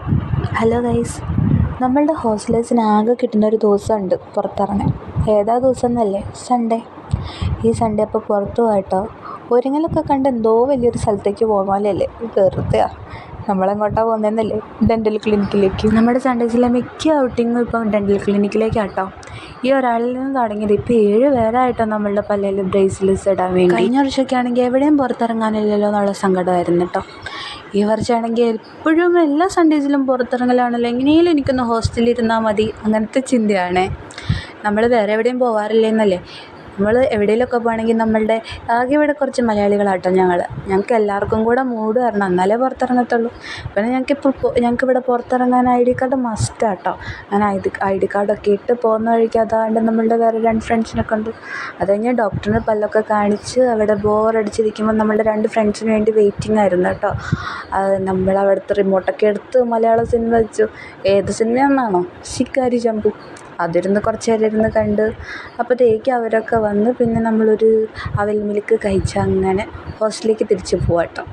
Hello guys, നമ്മളുടെ ഹോസ്റ്റലേഴ്സിന് ആകെ കിട്ടുന്ന ഒരു ദിവസമുണ്ട് പുറത്തിറങ്ങാൻ. ഏതാ ദിവസം എന്നല്ലേ? സൺഡേ. ഈ സൺഡേ അപ്പോൾ പുറത്തു പോകട്ടോ. ഒരുങ്ങലൊക്കെ കണ്ട് എന്തോ വലിയൊരു സ്ഥലത്തേക്ക് പോകുന്ന പോലെയല്ലേ? വെറുതെയാ. നമ്മളെങ്ങോട്ടാണ് പോകുന്നതെന്നല്ലേ? ഡെൻ്റൽ ക്ലിനിക്കിലേക്ക്. നമ്മുടെ സൺഡേസിലെ മിക്ക ഔട്ടിങ്ങും ഇപ്പം ഡെൻ്റൽ ക്ലിനിക്കിലേക്കാട്ടോ. ഈ ഒരാളിൽ നിന്ന് തുടങ്ങിയത് ഇപ്പോൾ 7 പേരായിട്ടോ നമ്മളുടെ പല്ലിൽ ബ്രേസ്ലെറ്റ്സ് ഇടാൻ വേണ്ടി. കഴിഞ്ഞ വർഷമൊക്കെ ആണെങ്കിൽ എവിടെയും പുറത്തിറങ്ങാനില്ലല്ലോ എന്നുള്ള സങ്കടമായിരുന്നു കേട്ടോ. ഈ വർഷമാണെങ്കിൽ എപ്പോഴും എല്ലാ സൺഡേസിലും പുറത്തിറങ്ങലാണല്ലോ, എങ്ങനെയും എനിക്കൊന്ന് ഹോസ്റ്റലിൽ ഇരുന്നാൽ മതി അങ്ങനത്തെ ചിന്തയാണേ. നമ്മൾ വേറെ എവിടെയും പോകാറില്ലെന്നല്ലേ. നമ്മൾ എവിടെയെങ്കിലുമൊക്കെ പോകണമെങ്കിൽ നമ്മളുടെ ആകെ ഇവിടെ കുറച്ച് മലയാളികളാട്ടോ ഞങ്ങൾക്ക് എല്ലാവർക്കും കൂടെ മൂഡ് വരണം, എന്നാലേ പുറത്തിറങ്ങത്തുള്ളൂ. പിന്നെ ഞങ്ങൾക്കിവിടെ പുറത്തിറങ്ങാൻ ID കാർഡ് മസ്റ്റാട്ടോ. അങ്ങനെ ID കാർഡൊക്കെ ഇട്ട് പോകുന്ന വഴിക്ക് അതാണ്ട് നമ്മളുടെ വേറെ 2 ഫ്രണ്ട്സിനെ കണ്ടു. അത് കഴിഞ്ഞ് ഡോക്ടറിന് പല്ലൊക്കെ കാണിച്ച് അവിടെ ബോറടിച്ചിരിക്കുമ്പോൾ നമ്മളുടെ 2 ഫ്രണ്ട്സിന് വേണ്ടി വെയിറ്റിംഗ് ആയിരുന്നു കേട്ടോ. നമ്മളവിടുത്തെ റിമോട്ടൊക്കെ എടുത്ത് മലയാള സിനിമ വെച്ചു. ഏത് സിനിമയാണെന്നാണോ? ശിക്കാരി ജംബു. അതിരുന്ന് കുറച്ച് നേരം ഇരുന്ന് കണ്ട് അപ്പോഴത്തേക്ക് അവരൊക്കെ വന്ന് പിന്നെ നമ്മളൊരു അവൽ മിൽക്ക് കഴിച്ച് അങ്ങനെ ഹോസ്റ്റലിലേക്ക് തിരിച്ച് പോവാം കേട്ടോ.